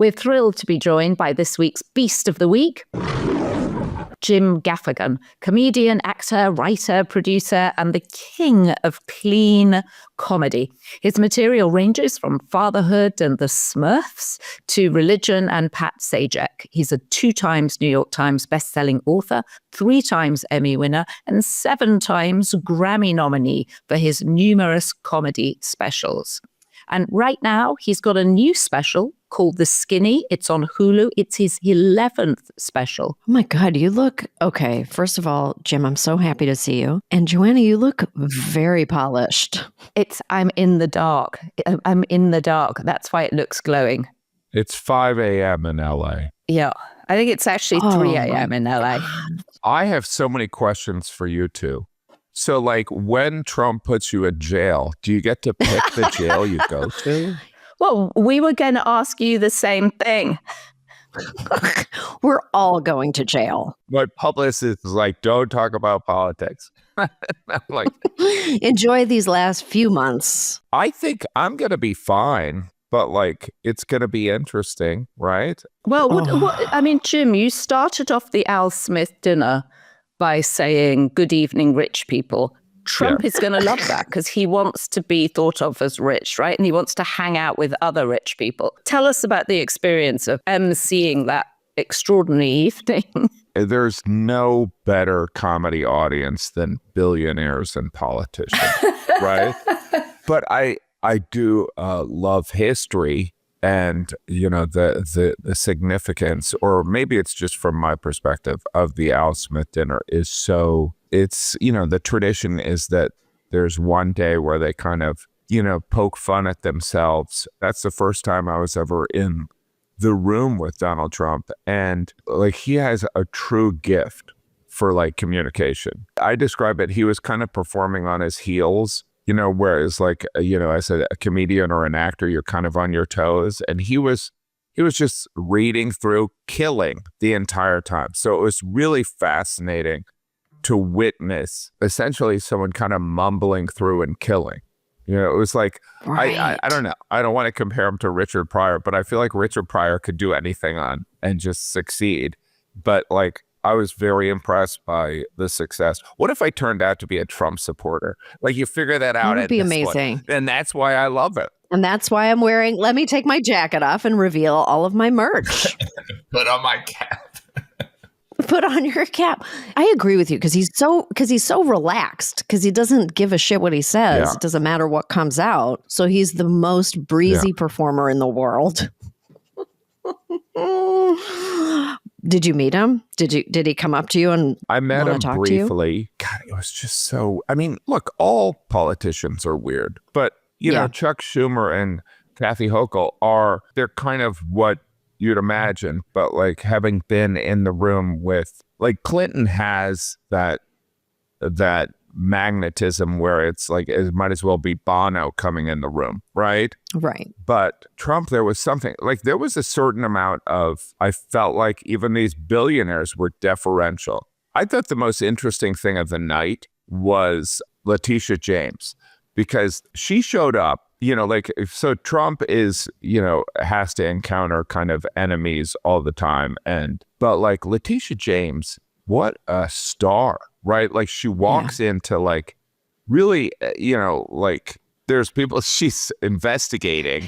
We're thrilled to be joined by this week's Beast of the Week, Jim Gaffigan, comedian, actor, writer, producer, and the king of clean comedy. His material ranges from fatherhood and the Smurfs to religion and Pat Sajak. He's a 2 times New York Times bestselling author, 3 times Emmy winner, and 7 times Grammy nominee for his numerous comedy specials. And right now, he's got a new special called The Skinny. It's on Hulu. It's his 11th special. Oh my God, you look, okay, first of all, Jim, I'm so happy to see you. And Joanna, you look very polished. I'm in the dark. I'm in the dark. That's why it looks glowing. It's 5 a.m. in LA. Yeah, I think it's actually 3 a.m. in LA. I have so many questions for you two. So, like, when Trump puts you in jail, do you get to pick the jail you go to? Well, we were going to ask you the same thing. We're all going to jail. My publicist is like, don't talk about politics. I'm like, enjoy these last few months. I think I'm going to be fine, but like, it's going to be interesting, right? Well, I mean, Jim, you started off the Al Smith dinner by saying, good evening, rich people. Trump is going to love that because he wants to be thought of as rich, right? And he wants to hang out with other rich people. Tell us about the experience of seeing that extraordinary evening. There's no better comedy audience than billionaires and politicians, right? But I do love history and, you know, the significance, or maybe it's just from my perspective, of the Al Smith dinner is so... It's, you know, the tradition is that there's one day where they kind of, you know, poke fun at themselves. That's the first time I was ever in the room with Donald Trump. And like, he has a true gift for like communication. I describe it, he was kind of performing on his heels, you know, whereas like, you know, as a comedian or an actor, you're kind of on your toes. And he was just reading through, killing the entire time. So it was really fascinating to witness essentially someone kind of mumbling through and killing. You know, it was like, right. I don't know. I don't want to compare him to Richard Pryor, but I feel like Richard Pryor could do anything on and just succeed. But like, I was very impressed by the success. What if I turned out to be a Trump supporter? Like, you figure that out. That would be amazing. And that's why I love it. And that's why I'm wearing, let me take my jacket off and reveal all of my merch. Put on my cap. Put on your cap. I agree with you because he's so relaxed, because he doesn't give a shit what he says. Yeah. It doesn't matter what comes out. So he's the most breezy performer in the world. Did you meet him? Did he come up to you and I met him briefly. God, it was just so, I mean, look, all politicians are weird, but you know, Chuck Schumer and Kathy Hochul they're kind of what you'd imagine, but like, having been in the room with, like, Clinton has that magnetism where it's like, it might as well be Bono coming in the room, right? Right. But Trump, there was something, like, there was a certain amount of, I felt like even these billionaires were deferential. I thought the most interesting thing of the night was Letitia James, because she showed up. You know, like, so Trump is, you know, has to encounter kind of enemies all the time. But like Letitia James, what a star, right? Like, she walks into like, really, you know, like, there's people she's investigating.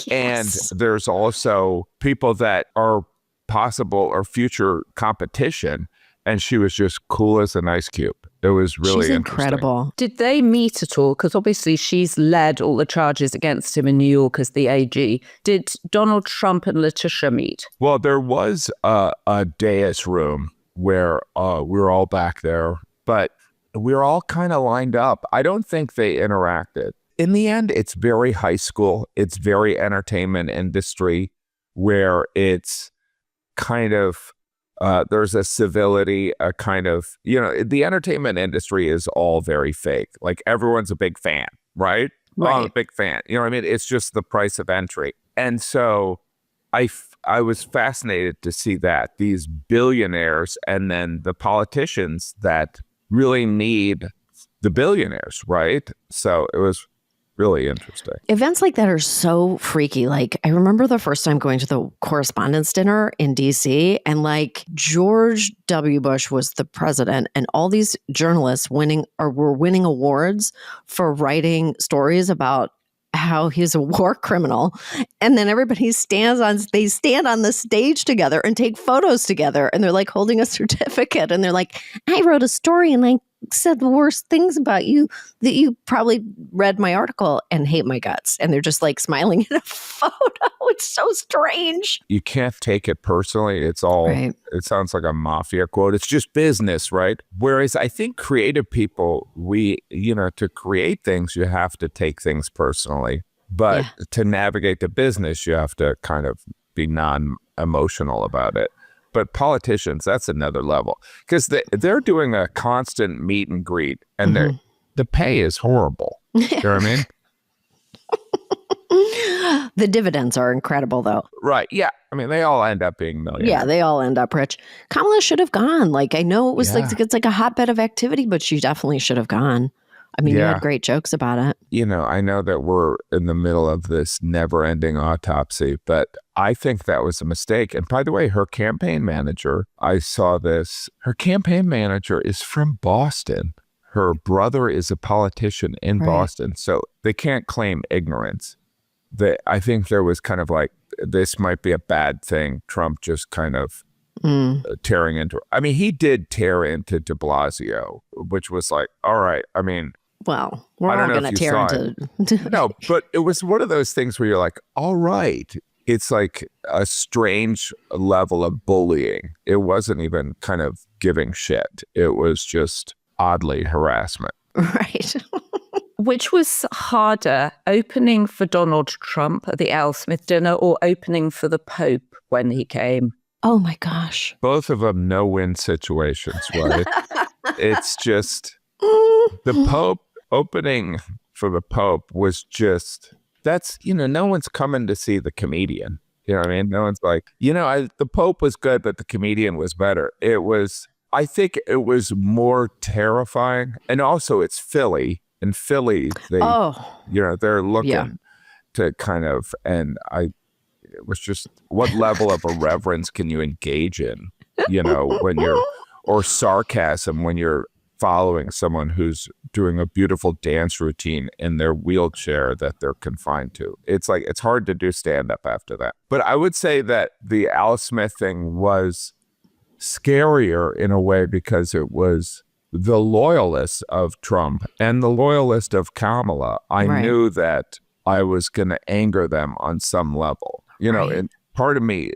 And there's also people that are possible or future competition. And she was just cool as an ice cube. It was really incredible. Did they meet at all? Because obviously she's led all the charges against him in New York as the AG. Did Donald Trump and Letitia meet? Well, there was a dais room where we were all back there, but we were all kind of lined up. I don't think they interacted. In the end, it's very high school. It's very entertainment industry where it's kind of, there's a civility, a kind of, you know, the entertainment industry is all very fake. Like, everyone's a big fan, right? Right. Oh, I'm a big fan. You know what I mean? It's just the price of entry. And so I was fascinated to see that these billionaires and then the politicians that really need the billionaires, right? So it was really interesting. Events like that are so freaky. Like, I remember the first time going to the correspondence dinner in DC, and like George W. Bush was the president, and all these journalists were winning awards for writing stories about how he's a war criminal. And then everybody stand on the stage together and take photos together, and they're like holding a certificate, and they're like, I wrote a story and I said the worst things about you that you probably read my article and hate my guts. And they're just like smiling in a photo. It's so strange. You can't take it personally. It's all, Right. It sounds like a mafia quote. It's just business, right? Whereas I think creative people, to create things, you have to take things personally. But to navigate the business, you have to kind of be non-emotional about it. But politicians, that's another level, because they're doing a constant meet and greet, and the pay is horrible. You know what I mean? The dividends are incredible, though. Right. Yeah. I mean, they all end up being millionaires. Yeah, they all end up rich. Kamala should have gone. Like, I know it was it's like a hotbed of activity, but she definitely should have gone. I mean, you had great jokes about it. I know that we're in the middle of this never-ending autopsy, but I think that was a mistake. And by the way, her campaign manager, I saw this, her campaign manager is from Boston. Her brother is a politician in Boston, so they can't claim ignorance. I think there was kind of like, this might be a bad thing. Trump just kind of tearing into, I mean, he did tear into de Blasio, which was like, all right, I mean, well, we're all going to tear into. No, but it was one of those things where you're like, all right. It's like a strange level of bullying. It wasn't even kind of giving shit. It was just oddly harassment. Right. Which was harder, opening for Donald Trump at the Al Smith dinner or opening for the Pope when he came? Oh my gosh. Both of them no-win situations, right? It's just the Pope. Opening for the Pope was just, that's, no one's coming to see the comedian. You know what I mean? No one's like, the Pope was good, but the comedian was better. I think it was more terrifying. And also it's Philly. In Philly, they're looking to kind of, it was just, what level of irreverence can you engage in, when or sarcasm when you're following someone who's doing a beautiful dance routine in their wheelchair that they're confined to. It's like, it's hard to do stand-up after that. But I would say that the Al Smith thing was scarier in a way because it was the loyalists of Trump and the loyalist of Kamala. I knew that I was going to anger them on some level. And part of me,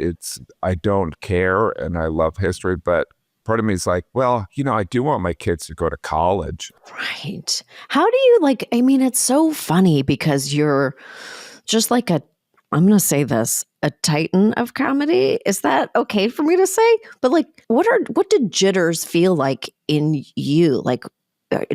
I don't care and I love history, but part of me is like, well, I do want my kids to go to college. Right. How do you it's so funny because you're just like I'm going to say this, a titan of comedy. Is that okay for me to say? But what did jitters feel like in you? Like,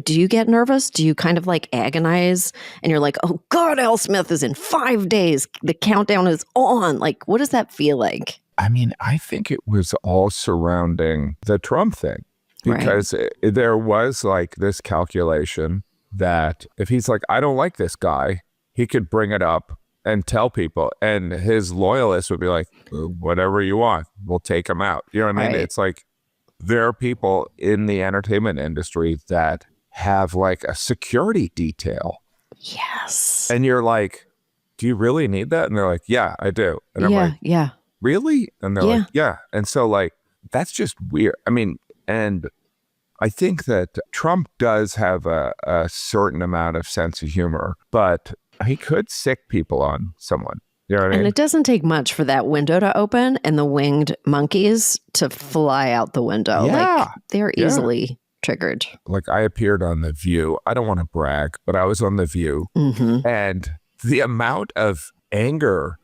do you get nervous? Do you kind of agonize and you're like, oh God, Al Smith is in 5 days. The countdown is on. Like, what does that feel like? I mean, I think it was all surrounding the Trump thing because there was this calculation that if he's like, I don't like this guy, he could bring it up and tell people, and his loyalists would be like, whatever you want, we'll take him out. You know what I mean? It's like, there are people in the entertainment industry that have a security detail. Yes. And you're like, do you really need that? And they're like, yeah, I do. And I'm like, really? And they're like, yeah. And so that's just weird. I mean, and I think that Trump does have a certain amount of sense of humor, but he could sick people on someone. You know what I mean? And it doesn't take much for that window to open and the winged monkeys to fly out the window. Yeah. They're easily triggered. I appeared on The View. I don't want to brag, but I was on The View. Mm-hmm. And the amount of anger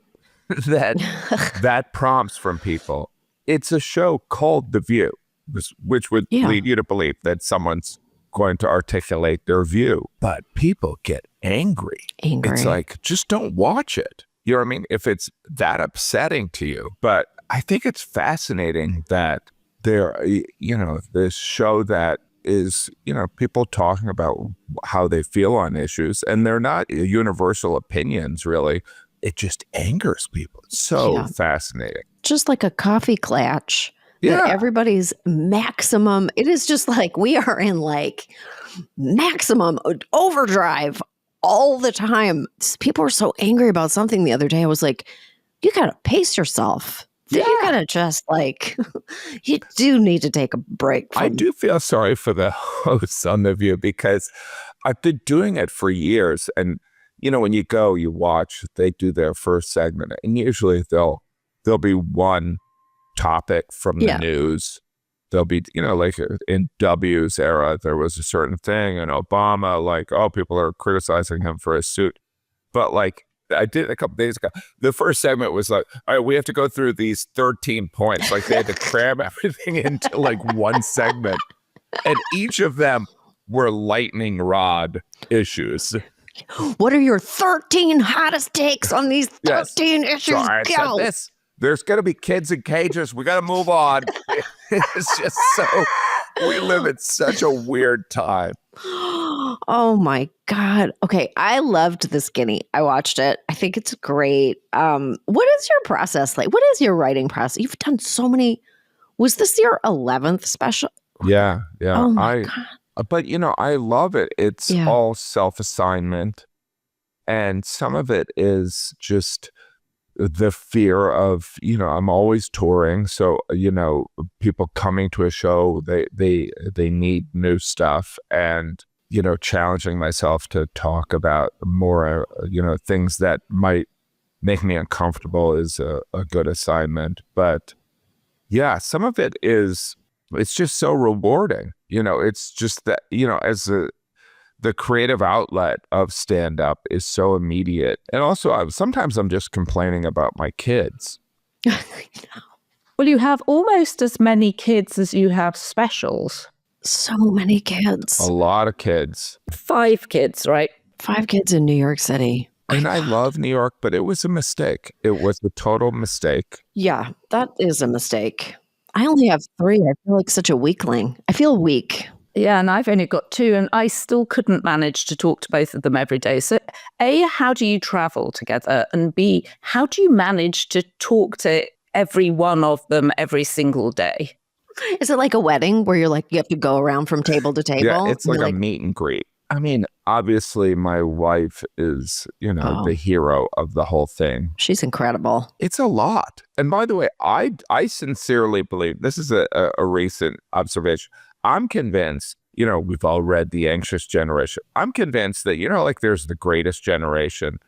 that prompts from people. It's a show called The View, which would lead you to believe that someone's going to articulate their view. But people get angry. It's like, just don't watch it. You know what I mean? If it's that upsetting to you. But I think it's fascinating that this show that is, people talking about how they feel on issues, and they're not universal opinions, really. It just angers people. It's so fascinating. Just like a coffee clatch. Yeah. That everybody's maximum. It is just like we are in like maximum overdrive all the time. People are so angry about something the other day. I was like, you got to pace yourself. Yeah. You got to just like, you do need to take a break. I do feel sorry for the hosts on The View because I've been doing it for years. And, when you go, you watch, they do their first segment, and usually there'll be one topic from the news. There'll be, like in W's era, there was a certain thing, and Obama, like, people are criticizing him for his suit. But like, I did a couple days ago, the first segment was like, all right, we have to go through these 13 points. Like, they had to cram everything into like one segment. And each of them were lightning rod issues. What are your 13 hottest takes on these 13 issues? So I said this. There's going to be kids in cages. We got to move on. It's just so, we live in such a weird time. Oh my God. Okay. I loved The Skinny. I watched it. I think it's great. What is your process like? What is your writing process? You've done so many. Was this your 11th special? Yeah. Oh my God. But, I love it. It's all self-assignment. And some of it is just the fear of, I'm always touring. So, people coming to a show, they need new stuff, and, challenging myself to talk about more, things that might make me uncomfortable is a good assignment. But yeah, some of it is, it's just so rewarding. It's just that, as the creative outlet of stand-up is so immediate. And also, sometimes I'm just complaining about my kids. Well, you have almost as many kids as you have specials. So many kids. A lot of kids. 5 kids, right? 5 kids in New York City. And I love New York, but it was a mistake. It was a total mistake. Yeah, that is a mistake. I only have 3. I feel like such a weakling. I feel weak. Yeah, and I've only got 2, and I still couldn't manage to talk to both of them every day. So, A, how do you travel together? And B, how do you manage to talk to every one of them every single day? Is it like a wedding where you're like, you have to go around from table to table? Yeah, it's like a meet and greet. I mean, obviously, my wife is, the hero of the whole thing. She's incredible. It's a lot. And by the way, I sincerely believe, this is a recent observation. I'm convinced, we've all read The Anxious Generation. I'm convinced that, like there's the greatest generation.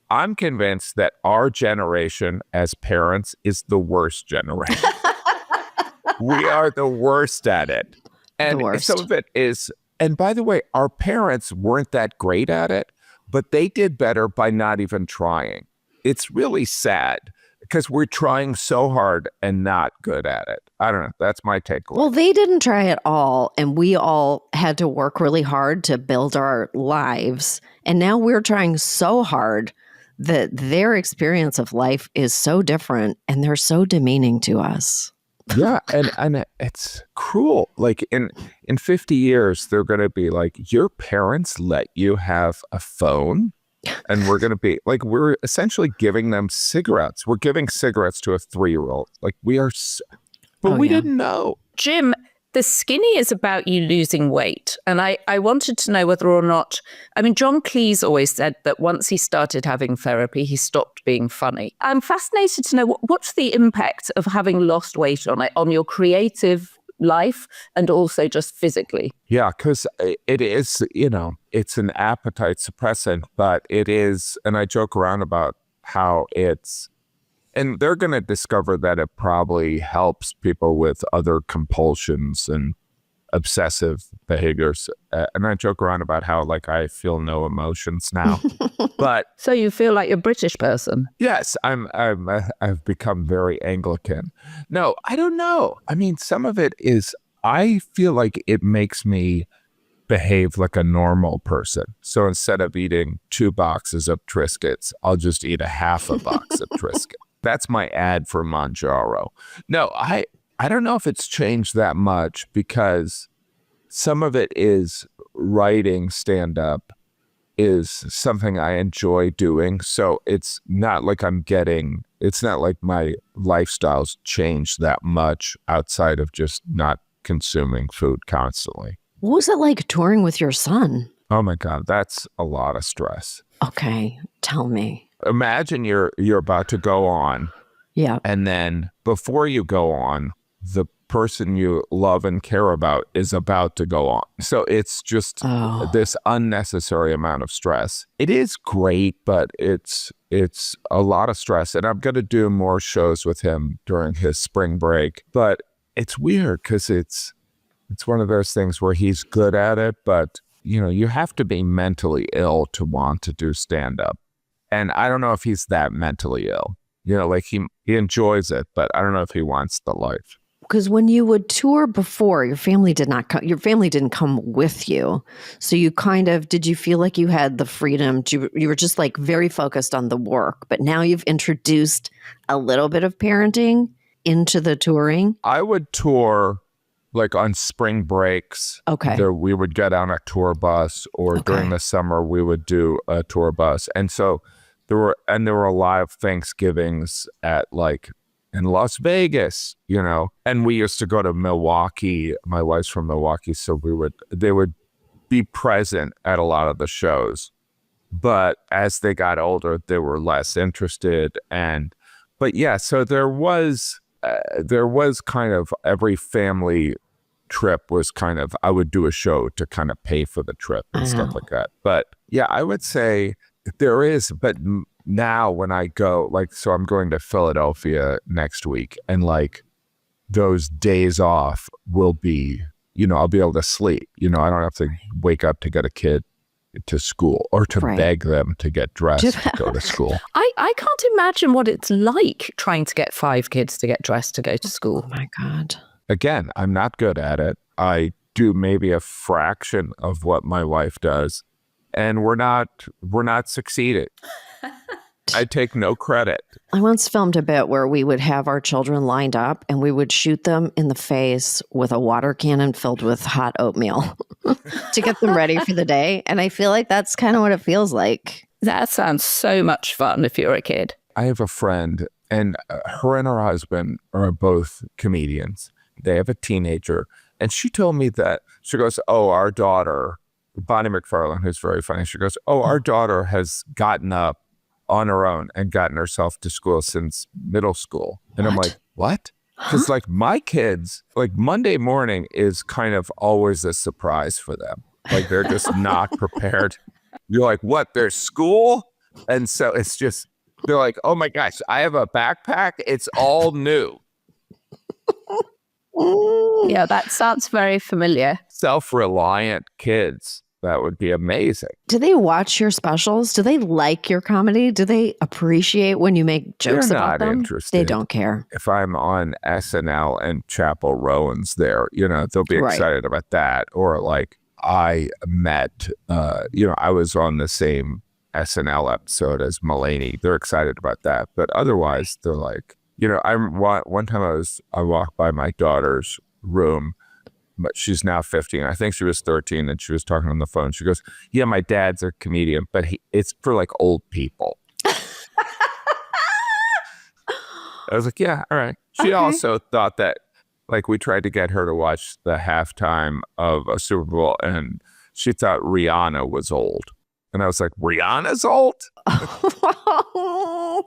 I'm convinced that our generation as parents is the worst generation. We are the worst at it. And some of it is, and by the way, our parents weren't that great at it, but they did better by not even trying. It's really sad because we're trying so hard and not good at it. I don't know. That's my takeaway. Well, they didn't try at all. And we all had to work really hard to build our lives. And now we're trying so hard that their experience of life is so different and they're so demeaning to us. Yeah, and it's cruel. Like in 50 years, they're going to be like, your parents let you have a phone? And we're going to be like, we're essentially giving them cigarettes. We're giving cigarettes to a 3-year-old. Like we are, but we didn't know. Jim, The Skinny is about you losing weight. And I wanted to know whether or not, John Cleese always said that once he started having therapy, he stopped being funny. I'm fascinated to know what's the impact of having lost weight on your creative life and also just physically. Yeah, because it is, it's an appetite suppressant, but it is, and I joke around about how it's, and they're going to discover that it probably helps people with other compulsions and obsessive behaviors. And I joke around about how, like, I feel no emotions now. But so you feel like you're a British person? Yes, I've become very Anglican. No, I don't know. Some of it is, I feel like it makes me behave like a normal person. So instead of eating 2 boxes of Triscuits, I'll just eat a half a box of Triscuits. That's my ad for Manjaro. No, I don't know if it's changed that much because some of it is writing stand-up is something I enjoy doing. So it's not like it's not like my lifestyle's changed that much outside of just not consuming food constantly. What was it like touring with your son? Oh my God, that's a lot of stress. Okay, tell me. Imagine you're about to go on. Yeah. And then before you go on, the person you love and care about is about to go on. So it's just this unnecessary amount of stress. It is great, but it's a lot of stress. And I'm going to do more shows with him during his spring break. But it's weird because it's one of those things where he's good at it, but you have to be mentally ill to want to do stand-up. And I don't know if he's that mentally ill. Like he enjoys it, but I don't know if he wants the life. Because when you would tour before, your family didn't come with you. So you did you feel like you had the freedom you were just like very focused on the work, but now you've introduced a little bit of parenting into the touring? I would tour like on spring breaks. Okay. We would get on a tour bus, or during the summer we would do a tour bus. And so there were a lot of Thanksgivings at like in Las Vegas, and we used to go to Milwaukee. My wife's from Milwaukee, so they would be present at a lot of the shows. But as they got older, they were less interested. But yeah, so there was kind of every family trip was kind of, I would do a show to kind of pay for the trip and stuff like that. But yeah, I would say there is, but now when I go, like, so I'm going to Philadelphia next week, and like those days off will be, I'll be able to sleep. I don't have to wake up to get a kid to school or to beg them to get dressed to go to school. I can't imagine what it's like trying to get 5 kids to get dressed to go to school. Oh my God. Again, I'm not good at it. I do maybe a fraction of what my wife does, and we're not succeeding. I take no credit. I once filmed a bit where we would have our children lined up and we would shoot them in the face with a water cannon filled with hot oatmeal to get them ready for the day. And I feel like that's kind of what it feels like. That sounds so much fun if you're a kid. I have a friend, and her and her husband are both comedians. They have a teenager. And she told me that, she goes, our daughter, Bonnie McFarlane, who's very funny, she goes, our daughter has gotten up on her own and gotten herself to school since middle school. And I'm like, what? Because like my kids, like Monday morning is kind of always a surprise for them. Like they're just not prepared. You're like, what? There's school? And so it's just, they're like, oh my gosh, I have a backpack. It's all new. Yeah, that sounds very familiar. Self-reliant kids. That would be amazing. Do they watch your specials? Do they like your comedy? Do they appreciate when you make jokes about them? They're not interested. They don't care. If I'm on SNL and Chappell Rowan's there, they'll be excited about that. Or like I met, I was on the same SNL episode as Mulaney. They're excited about that. But otherwise, they're like, one time I walked by my daughter's room, but she's now 15. I think she was 13, and she was talking on the phone. She goes, yeah, my dad's a comedian, but it's for like old people. I was like, yeah, all right. She also thought that, like, we tried to get her to watch the halftime of a Super Bowl, and she thought Rihanna was old. And I was like, Rihanna's old?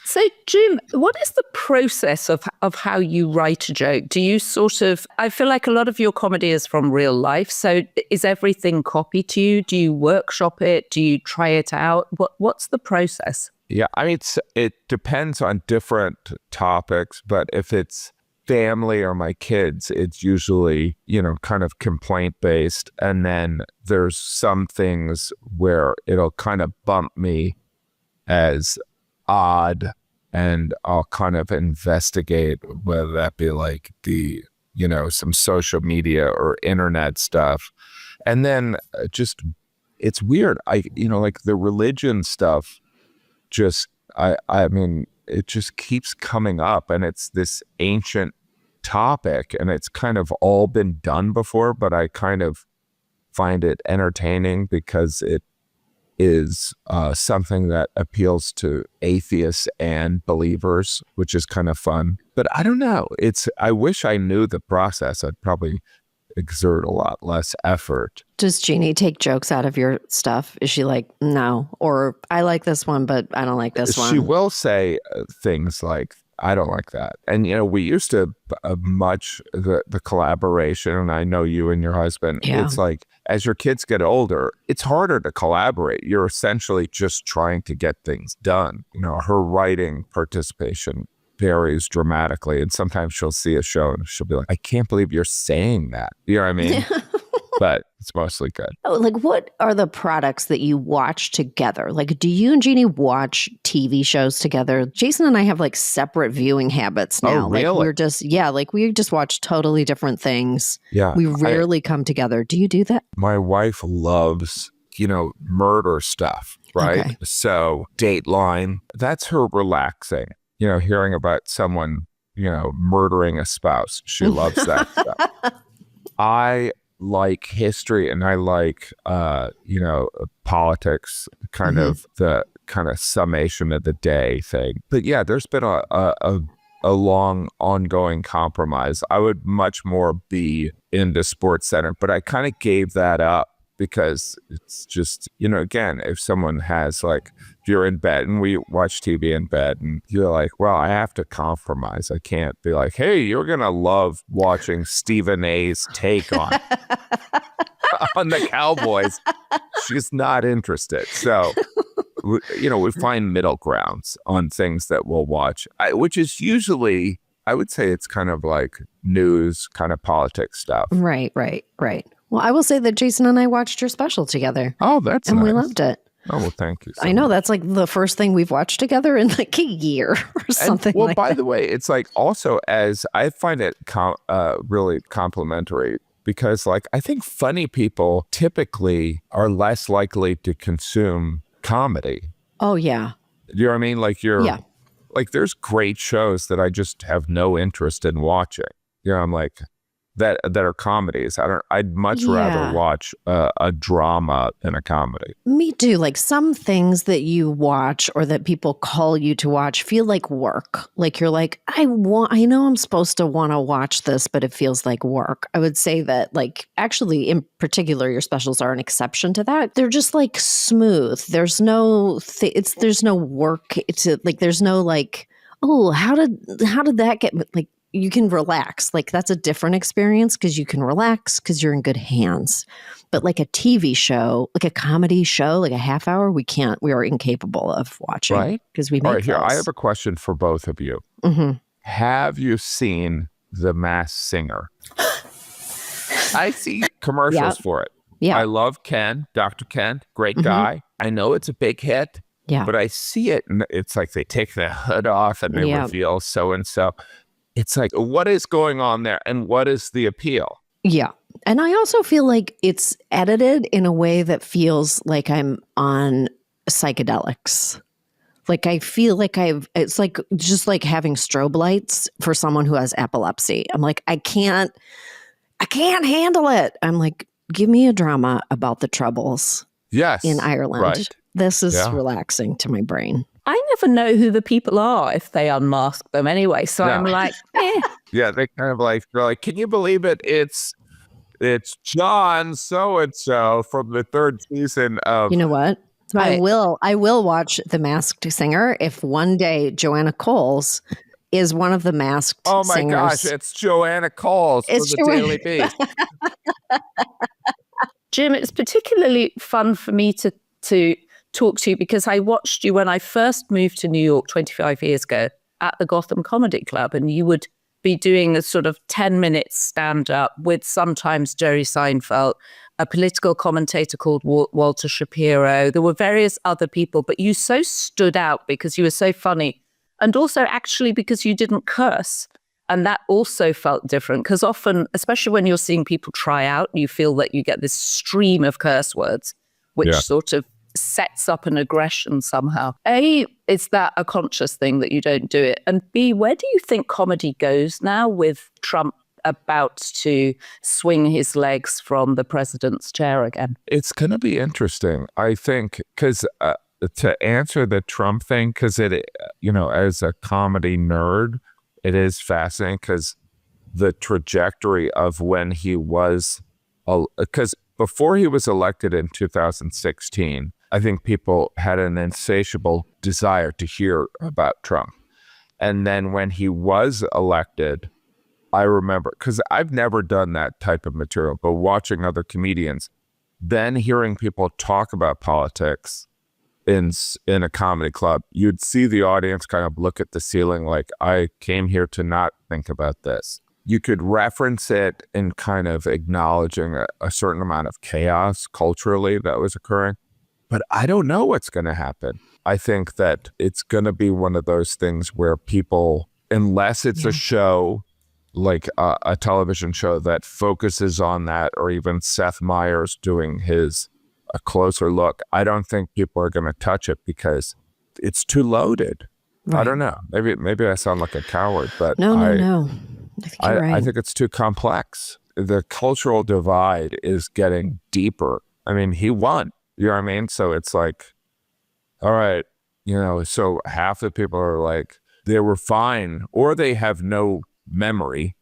So, Jim, what is the process of how you write a joke? Do you I feel like a lot of your comedy is from real life. So is everything copied to you? Do you workshop it? Do you try it out? What's the process? Yeah, I mean, it depends on different topics, but if it's family or my kids, it's usually, kind of complaint based. And then there's some things where it'll kind of bump me as odd, and I'll kind of investigate whether that be like the, some social media or internet stuff. And then it's weird. Like the religion stuff, I mean, it just keeps coming up, and it's this ancient topic, and it's kind of all been done before, but I kind of find it entertaining because it is something that appeals to atheists and believers, which is kind of fun. But I don't know. I wish I knew the process. I'd probably exert a lot less effort. Does Jeannie take jokes out of your stuff? Is she like, no, or I like this one, but I don't like this one? She will say things like, I don't like that. And, we used to much the collaboration, and I know you and your husband, it's like, as your kids get older, it's harder to collaborate. You're essentially just trying to get things done. Her writing participation varies dramatically. And sometimes she'll see a show and she'll be like, I can't believe you're saying that. You know what I mean? But it's mostly good. Like, what are the products that you watch together? Like, do you and Jeannie watch TV shows together? Jason and I have like separate viewing habits now. Oh, really? Like we just watch totally different things. Yeah. We rarely come together. Do you do that? My wife loves, murder stuff, right? Okay. So Dateline, that's her relaxing, hearing about someone, murdering a spouse. She loves that stuff. I like history and I like, politics, kind of the kind of summation of the day thing. But yeah, there's been a long ongoing compromise. I would much more be into Sports Center, but I kind of gave that up because it's just, again, if someone has like, if you're in bed and we watch TV in bed and you're like, well, I have to compromise. I can't be like, hey, you're going to love watching Stephen A's take on the Cowboys. She's not interested. So, we find middle grounds on things that we'll watch, which is usually, I would say it's kind of like news, kind of politics stuff. Right. Well, I will say that Jason and I watched your special together. Oh, that's and nice. we loved it. Oh, well, thank you. I know that's like the first thing we've watched together in like a year or something. Well, like by that. the way, it's like also as I find it really complimentary because like I think funny people typically are less likely to consume comedy. Oh, yeah. You know what I mean? Like like there's great shows that I just have no interest in watching. I'm like, that are comedies. I'd much rather watch a drama than a comedy. Me too. Like some things that you watch or that people call you to watch feel like work. Like you're like, I know I'm supposed to want to watch this, but it feels like work. I would say that like actually in particular, your specials are an exception to that. They're just like smooth. There's no there's no work. It's like there's no like, oh, how did that get like. You can relax. Like that's a different experience because you can relax because you're in good hands. But like a TV show, like a comedy show, like a half hour, we are incapable of watching. Right. Because we make All right, here, those. I have a question for both of you. Mm-hmm. Have you seen The Masked Singer? I see commercials for it. Yeah. I love Ken, Dr. Ken, great guy. I know it's a big hit. Yeah. But I see it and it's like they take the hood off and they reveal so-and-so. It's like, what is going on there and what is the appeal? Yeah. And I also feel like it's edited in a way that feels like I'm on psychedelics. Like I feel like it's like just like having strobe lights for someone who has epilepsy. I'm like, I can't handle it. I'm like, give me a drama about the Troubles. Yes. In Ireland. Right. This is relaxing to my brain. I never know who the people are if they unmask them anyway. So I'm like, Yeah, they kind of like, they're like, can you believe it? It's John so-and-so from the third season of... You know what? I will watch The Masked Singer if one day Joanna Coles is one of the masked Oh my singers. gosh, it's Joanna Coles from the Daily Beast. Jim, it's particularly fun for me to talk to you because I watched you when I first moved to New York 25 years ago at the Gotham Comedy Club, and you would be doing a sort of 10-minute stand-up with sometimes Jerry Seinfeld, a political commentator called Walter Shapiro. There were various other people, but you so stood out because you were so funny, and also actually because you didn't curse. And that also felt different because often, especially when you're seeing people try out, you feel that you get this stream of curse words, which sort of sets up an aggression somehow. A, is that a conscious thing that you don't do it? And B, where do you think comedy goes now with Trump about to swing his legs from the president's chair again. It's going to be interesting, I think, because to answer the Trump thing, because as a comedy nerd, it is fascinating because the trajectory of when he was, because before he was elected in 2016, I think people had an insatiable desire to hear about Trump. And then when he was elected, I remember, because I've never done that type of material, but watching other comedians, then hearing people talk about politics in a comedy club, you'd see the audience kind of look at the ceiling like, I came here to not think about this. You could reference it in kind of acknowledging a certain amount of chaos culturally that was occurring. But I don't know what's going to happen. I think that it's going to be one of those things where people, unless it's a show, like a television show that focuses on that, or even Seth Meyers doing a closer look, I don't think people are going to touch it because it's too loaded. Right. I don't know. Maybe I sound like a coward, but no. I think you're right. I think it's too complex. The cultural divide is getting deeper. I mean, he won. You know what I mean? So it's like, all right, so half the people are like, they were fine, or they have no memory,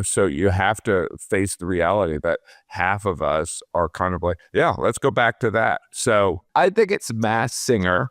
so you have to face the reality that half of us are kind of like, yeah, let's go back to that. So I think it's Masked Singer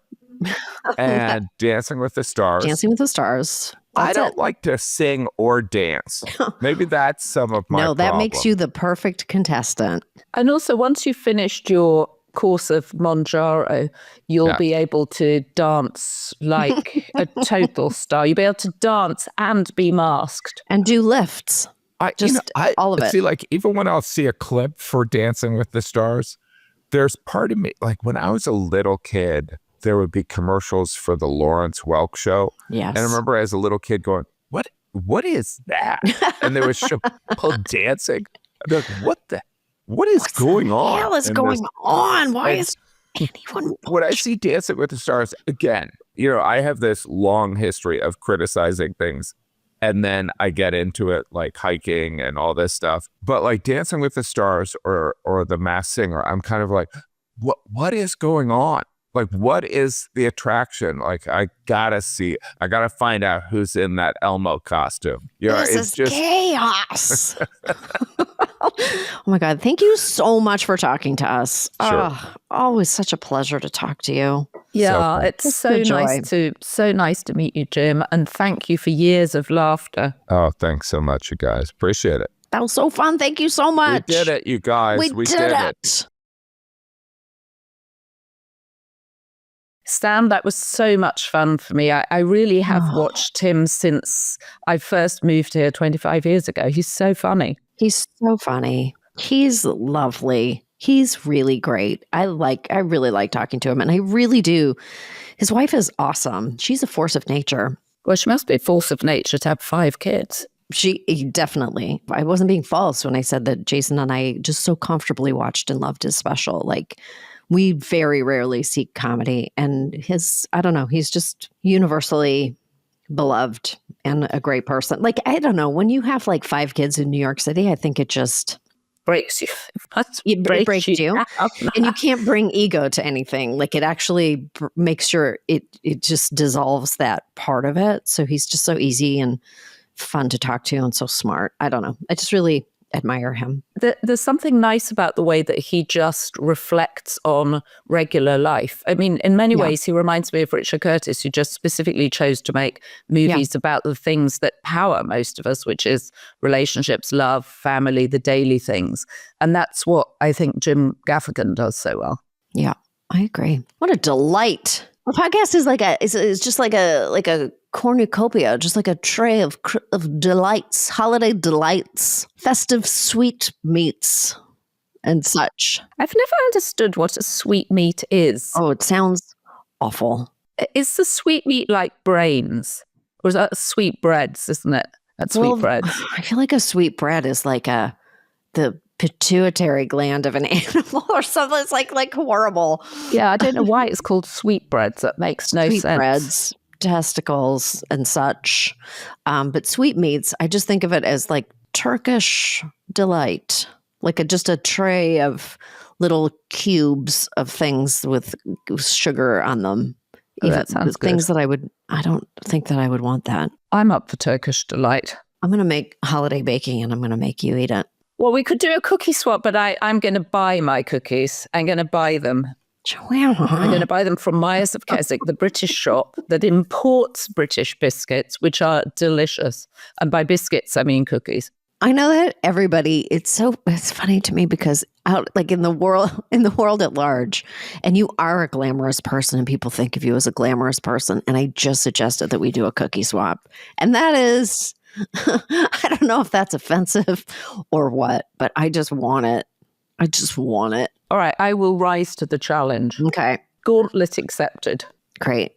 and Dancing with the Stars. Dancing with the Stars. I don't like to sing or dance. Maybe that's some of my No, that problem. makes you the perfect contestant. And also, once you've finished your course of Monjaro, you'll be able to dance like a total star. You'll be able to dance and be masked. And do lifts. All of it. See, like, even when I'll see a clip for Dancing with the Stars, there's part of me, like when I was a little kid, there would be commercials for the Lawrence Welk show. Yes. And I remember as a little kid going, what is that? And there was people dancing. I'm like, what is going on? What the hell is going on? Why is anyone when I see Dancing with the Stars, again, I have this long history of criticizing things, and then I get into it like hiking and all this stuff. But like Dancing with the Stars or The Masked Singer, I'm kind of like, what is going on? Like, what is the attraction? Like, I gotta find out who's in that Elmo costume. This is just chaos. Oh my God. Thank you so much for talking to us. Sure. Always such a pleasure to talk to you. Yeah, it's so nice to meet you, Jim. And thank you for years of laughter. Oh, thanks so much, you guys. Appreciate it. That was so fun. Thank you so much. We did it, you guys. We did it. Stan, that was so much fun for me. I really have watched him since I first moved here 25 years ago. He's so funny. He's so funny. He's lovely. He's really great. I really like talking to him, and I really do. His wife is awesome. She's a force of nature. Well, she must be a force of nature to have 5 kids. She definitely. I wasn't being false when I said that Jason and I just so comfortably watched and loved his special. Like, we very rarely see comedy, and I don't know, he's just universally beloved and a great person. Like, I don't know, when you have like 5 kids in New York City, I think it just breaks you. It breaks you. And you can't bring ego to anything. Like, it actually makes sure it just dissolves that part of it. So he's just so easy and fun to talk to and so smart. I don't know. I just really admire him. There's something nice about the way that he just reflects on regular life. I mean, in many ways, he reminds me of Richard Curtis, who just specifically chose to make movies about the things that power most of us, which is relationships, love, family, the daily things. And that's what I think Jim Gaffigan does so well. Yeah, I agree. What a delight. A podcast is just like a cornucopia, just like a tray of delights, holiday delights, festive sweet meats, and such. I've never understood what a sweet meat is. Oh, it sounds awful. Is the sweet meat like brains? Or is that sweet breads, isn't it? That's sweet breads. I feel like a sweet bread is like the pituitary gland of an animal or something. It's like horrible. Yeah, I don't know why it's called sweet breads. That makes no sense. Sweet breads testicles and such. But sweetmeats, I just think of it as like Turkish delight, like just a tray of little cubes of things with sugar on them. Oh, that sounds good. Things that I don't think that I would want that. I'm up for Turkish delight. I'm going to make holiday baking and I'm going to make you eat it. Well, we could do a cookie swap, but I'm going to buy my cookies. I'm going to buy them. Joanna. I'm going to buy them from Myers of Keswick, the British shop that imports British biscuits, which are delicious. And by biscuits, I mean cookies. I know that everybody, it's funny to me because out like in the world at large, and you are a glamorous person and people think of you as a glamorous person. And I just suggested that we do a cookie swap. And that is, I don't know if that's offensive or what, but I just want it. I just want it. All right, I will rise to the challenge. Okay. Gauntlet accepted. Great.